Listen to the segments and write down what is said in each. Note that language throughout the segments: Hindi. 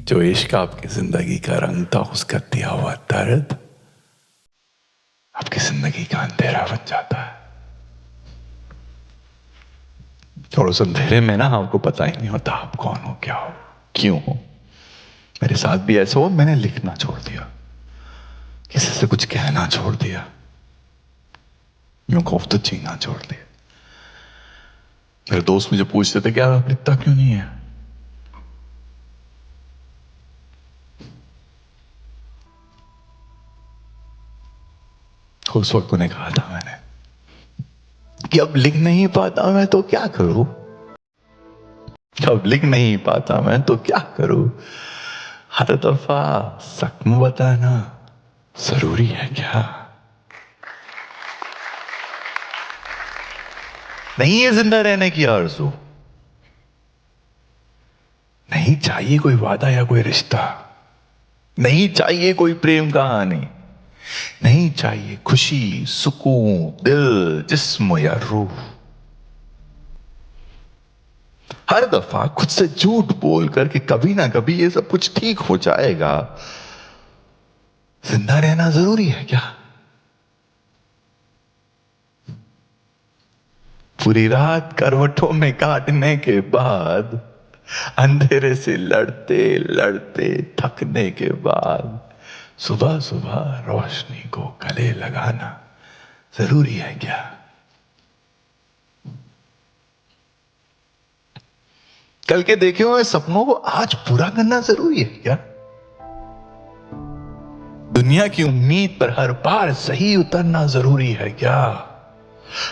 जो इश्क आपकी जिंदगी का रंग था, उसका दिया हुआ दर्द आपकी जिंदगी का अंधेरा बन जाता है। और उस अंधेरे में ना आपको पता ही नहीं होता आप कौन हो, क्या हो, क्यों हो। मेरे साथ भी ऐसा हो, मैंने लिखना छोड़ दिया, किसी से कुछ कहना छोड़ दिया, यूं खौफ तो जीना छोड़ दिया। मेरे दोस्त मुझे पूछते थे क्या आप लिखता क्यों नहीं है। उस वक्त उन्हें कहा था मैंने कि अब लिख नहीं पाता मैं तो क्या करूं, अब लिख नहीं पाता मैं तो क्या करूं। हर दफा जख्म बताना जरूरी है क्या। नहीं है जिंदा रहने की आरज़ू, नहीं चाहिए कोई वादा या कोई रिश्ता, नहीं चाहिए कोई प्रेम कहानी, नहीं चाहिए खुशी सुकून दिल जिस्म या रूह। हर दफा खुद से झूठ बोल करके कभी ना कभी ये सब कुछ ठीक हो जाएगा, जिंदा रहना जरूरी है क्या। पूरी रात करवटों में काटने के बाद, अंधेरे से लड़ते लड़ते थकने के बाद, सुबह सुबह रोशनी को गले लगाना जरूरी है क्या। कल के देखे हुए सपनों को आज पूरा करना जरूरी है क्या। दुनिया की उम्मीद पर हर बार सही उतरना जरूरी है क्या।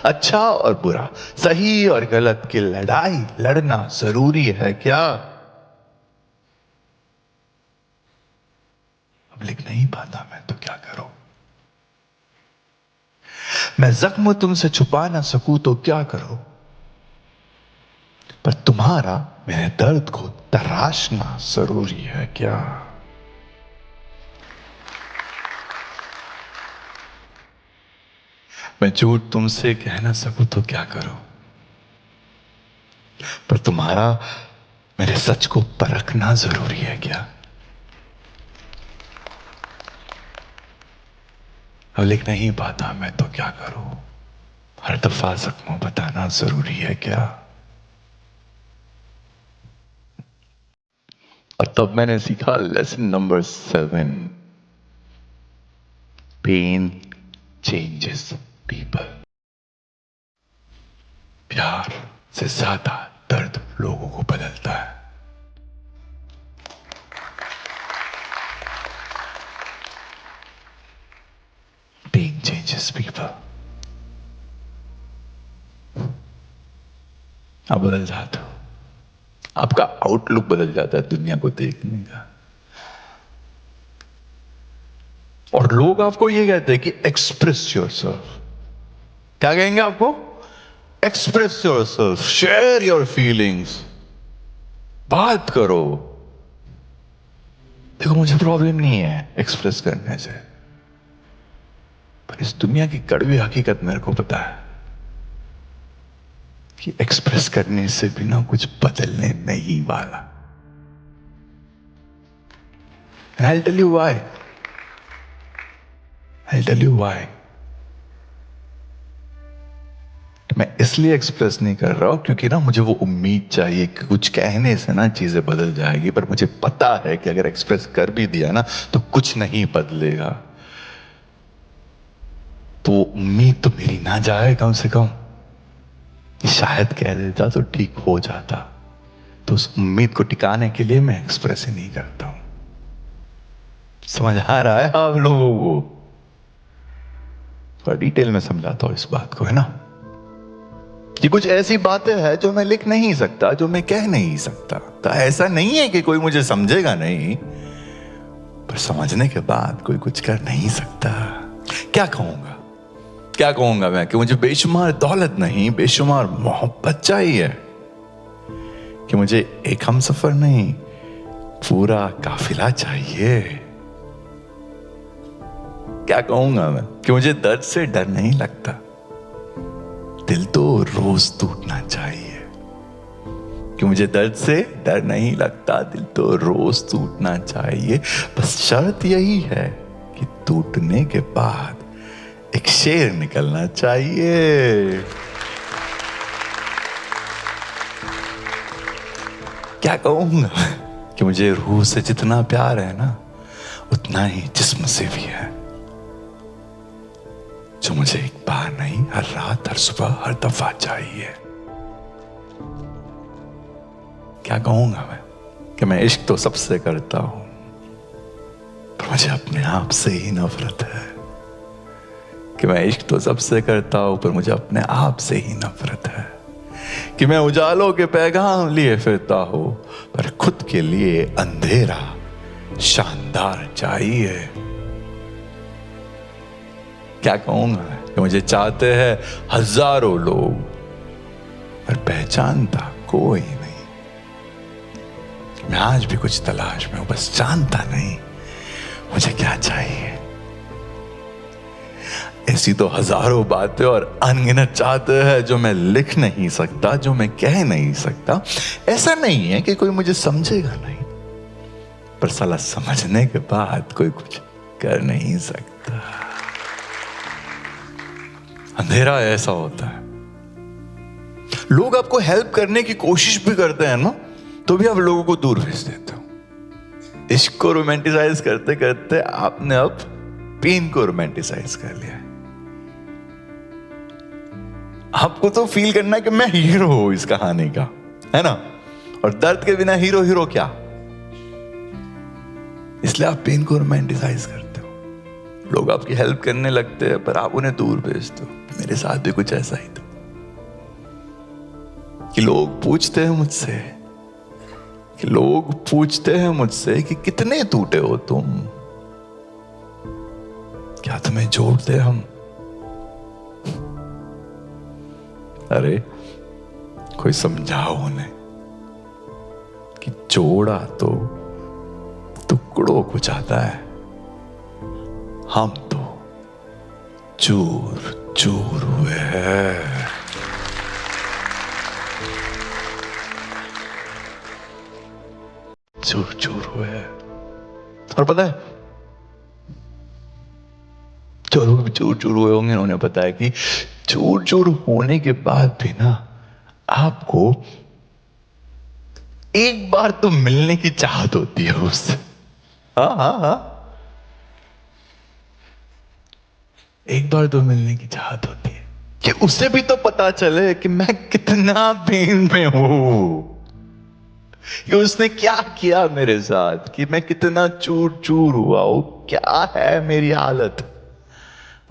अच्छा और बुरा, सही और गलत की लड़ाई लड़ना जरूरी है क्या। अब लिख नहीं पाता मैं तो क्या करूं, मैं जख्म तुमसे छुपा ना सकूं तो क्या करूं, पर तुम्हारा मेरे दर्द को तराशना जरूरी है क्या। मैं झूठ तुमसे कह ना सकूं तो क्या करूं, पर तुम्हारा मेरे सच को परखना जरूरी है क्या। अब लिख नहीं पाता मैं तो क्या करूं, हर दफा जख्मों बताना जरूरी है क्या। और तब मैंने सीखा lesson number 7, pain changes people. प्यार से ज्यादा दर्द लोगों को बदलता है। Pain changes people. आप बदल जाते हो, आपका आउटलुक बदल जाता है दुनिया को देखने का। और लोग आपको ये कहते हैं कि एक्सप्रेस योरसेल्फ। क्या कहेंगे आपको, express yourself, share your feelings, बात करो। देखो मुझे प्रॉब्लम नहीं है एक्सप्रेस करने से, पर इस दुनिया की कड़वी हकीकत मेरे को पता है कि एक्सप्रेस करने से बिना कुछ बदलने नहीं वाला। And I'll tell you why. I'll tell you why. मैं इसलिए एक्सप्रेस नहीं कर रहा हूं क्योंकि ना मुझे वो उम्मीद चाहिए कि कुछ कहने से ना चीजें बदल जाएगी, पर मुझे पता है कि अगर एक्सप्रेस कर भी दिया ना तो कुछ नहीं बदलेगा। तो उम्मीद तो मेरी ना जाए कम से कम, शायद कह देता तो ठीक हो जाता। तो उस उम्मीद को टिकाने के लिए मैं एक्सप्रेस ही नहीं करता हूं। समझ आ रहा है आप लोगों को, थोड़ा डिटेल में समझाता हूं इस बात को, है ना। कि कुछ ऐसी बातें हैं जो मैं लिख नहीं सकता, जो मैं कह नहीं सकता। तो ऐसा नहीं है कि कोई मुझे समझेगा नहीं, पर समझने के बाद कोई कुछ कर नहीं सकता। क्या कहूंगा, क्या कहूंगा मैं कि मुझे बेशुमार दौलत नहीं, बेशुमार मोहब्बत चाहिए, कि मुझे एक हमसफर नहीं पूरा काफिला चाहिए। क्या कहूंगा मैं कि मुझे दर्द से डर नहीं लगता, दिल तो रोज टूटना चाहिए, कि मुझे दर्द से डर नहीं लगता, दिल तो रोज टूटना चाहिए, बस शर्त यही है कि टूटने के बाद एक शेर निकलना चाहिए। क्या कहूंगा कि मुझे रूह से जितना प्यार है ना, उतना ही जिस्म से भी है, जो मुझे एक बार नहीं, हर रात, हर सुबह, हर दफा चाहिए। क्या कहूंगा मैं कि मैं इश्क तो सबसे करता हूं, पर मुझे अपने आप से ही नफरत है। कि मैं इश्क तो सबसे करता हूं, पर मुझे अपने आप से ही नफरत है। कि मैं उजालों के पैगाम लिए फिरता हूं, पर खुद के लिए अंधेरा शानदार चाहिए। क्या कहूंगा कि मुझे चाहते हैं हजारों लोग, पर पहचानता कोई नहीं। मैं आज भी कुछ तलाश में हूं, बस जानता नहीं मुझे क्या चाहिए। ऐसी तो हजारों बातें और अनगिनत चाहते हैं जो मैं लिख नहीं सकता, जो मैं कह नहीं सकता। ऐसा नहीं है कि कोई मुझे समझेगा नहीं, पर साला समझने के बाद कोई कुछ कर नहीं सकता। अंधेरा ऐसा होता है, लोग आपको हेल्प करने की कोशिश भी करते हैं ना, तो भी आप लोगों को दूर भेज देते हो। इश्क को रोमांटिसाइज करते करते आपने अब पेन को रोमांटिसाइज कर लिया है। आपको तो फील करना है कि मैं हीरो हूं इस कहानी का, है ना? और दर्द के बिना हीरो हीरो क्या, इसलिए आप पेन को रोमांटिसाइज करते हो। लोग आपकी हेल्प करने लगते हैं, पर आप उन्हें दूर भेजते हो। मेरे साथ भी कुछ ऐसा ही था कि लोग पूछते हैं मुझसे कि कितने टूटे हो तुम, क्या तुम्हें जोड़ते हम? अरे कोई समझाओ उन्हें कि जोड़ा तो टुकड़ों को चाहता है, हम तो चूर चूर हुए हैं। चूर चूर हुए हैं। और पता है, जो लोग चूर चूर हुए होंगे उन्हें पता है कि चूर चूर होने के बाद भी ना आपको एक बार तो मिलने की चाहत होती है उससे। हाँ, एक बार तो मिलने की चाहत होती है कि उसे भी तो पता चले कि मैं कितना पेन में हूं, कि उसने क्या किया मेरे साथ, कि मैं कितना चूर चूर हुआ हूं, क्या है मेरी हालत।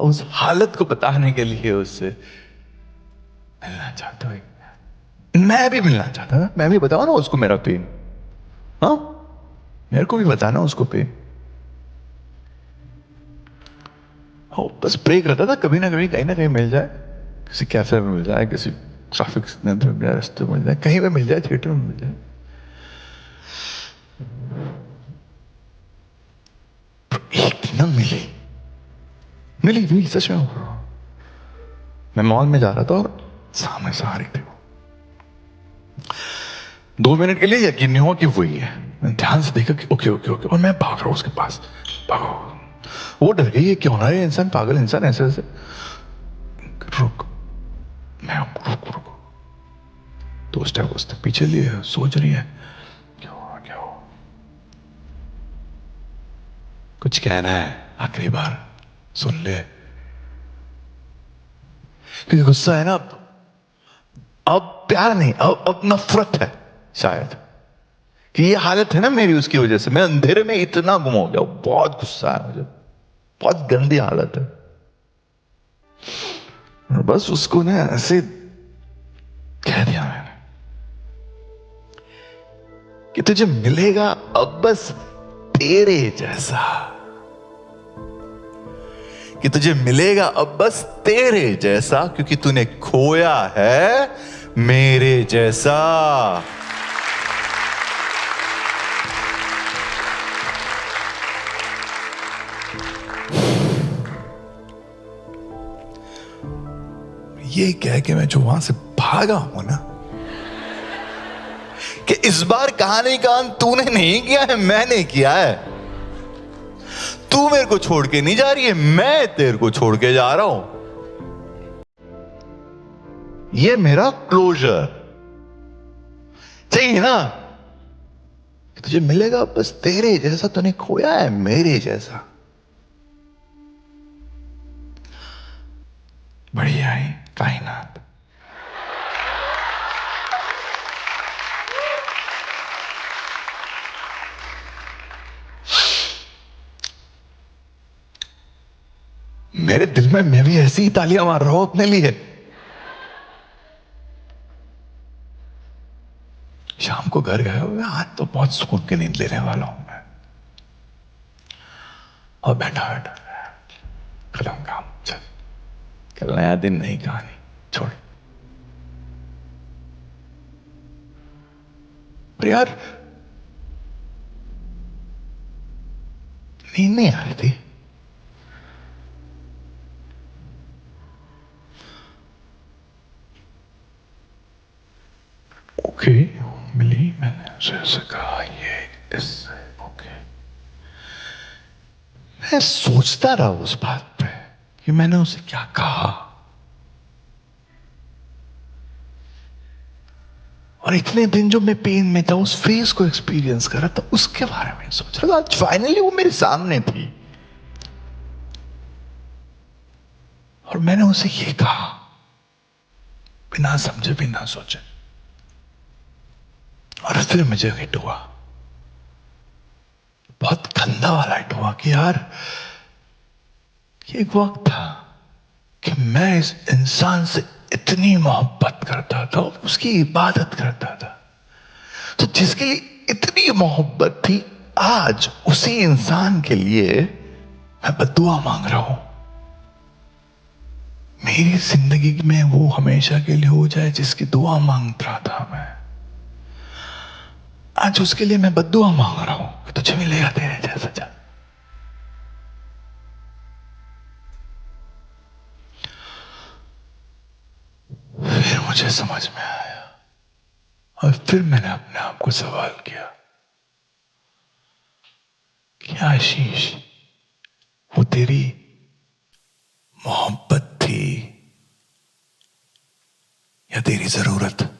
उस हालत को बताने के लिए उससे मिलना चाहता हूं। मैं भी मिलना चाहता हूं, मैं भी बताऊं ना उसको मेरा पेन। हाँ, मेरे को भी बताना उसको पेन। बस प्रे करता था कभी ना कभी कहीं ना कहीं मिल जाए, किसी कैफे में मिल जाए, किसी ट्रैफिक में मिल जाए, रास्ते में मिल जाए, कहीं पे मिल जाए, थिएटर में मिल जाए। एक दिन ना मिली सच में। मैं मॉल में जा रहा था और सामने से आ रही थी। 2 मिनट के लिए यकीन नहीं हुआ कि वही है। मैंने ध्यान से देखा कि ओके, और मैं भाग रहा हूं उसके पास, भागो। वो डर गई, है क्यों ना ये इंसान, पागल इंसान ऐसे ऐसे। रुक, मैं रुक। तो स्टेप पीछे लिए, सोच रही है क्या हो, कुछ कहना है, आखिरी बार सुन ले। क्योंकि गुस्सा है ना, अब प्यार नहीं, अब नफरत है शायद, कि ये हालत है ना मेरी उसकी वजह से। मैं अंधेरे में इतना गुम हो गया, बहुत गुस्सा है मुझे, बहुत गंदी हालत है। और बस उसको ना ऐसे कह दिया मैंने कि तुझे मिलेगा अब बस तेरे जैसा, कि तुझे मिलेगा अब बस तेरे जैसा, क्योंकि तूने खोया है मेरे जैसा। ये कह के मैं जो वहां से भागा हूं ना, कि इस बार कहानी का अंत तूने नहीं किया है, मैंने किया है। तू मेरे को छोड़ के नहीं जा रही है, मैं तेरे को छोड़ के जा रहा हूं। ये मेरा क्लोजर चाहिए ना। तुझे मिलेगा बस तेरे जैसा, तूने खोया है मेरे जैसा। बढ़िया है कायनात। मेरे दिल में मैं भी ऐसी ही तालियां मार रहा हूं अपने लिए। शाम को घर गए हुए, आज तो बहुत सुकून की नींद लेने वाला हूं मैं। और बैठा बैठा खत्म काम, चल कल नया दिन, नई कहानी, छोड़। पर यार नींद नहीं आ रही थी। ओके, मिली, मैंने उसे ऐसे कहा, ये इससे ओके। मैं सोचता रहा उस बात पे कि मैंने उसे क्या कहा, और इतने दिन जो मैं पेन में था, उस फेस को एक्सपीरियंस कर रहा था, उसके बारे में सोच रहा था। आज फाइनली वो मेरे सामने थी और मैंने उसे ये कहा बिना समझे बिना सोचे। और फिर मुझे हिट हुआ, बहुत गंदा वाला हिट हुआ कि यार ये एक वक्त था कि मैं इस इंसान से इतनी मोहब्बत करता था, उसकी इबादत करता था। तो जिसकी इतनी मोहब्बत थी, आज उसी इंसान के लिए मैं बद्दुआ मांग रहा हूं। मेरी जिंदगी में वो हमेशा के लिए हो जाए जिसकी दुआ मांग रहा था मैं। आज उसके लिए मैं बद्दुआ मांग रहा हूं कि तुझे मिलेगा तेरे जैसा। जा फिर मुझे समझ में आया, और फिर मैंने अपने आप को सवाल किया कि आशीष, वो तेरी मोहब्बत थी या तेरी जरूरत?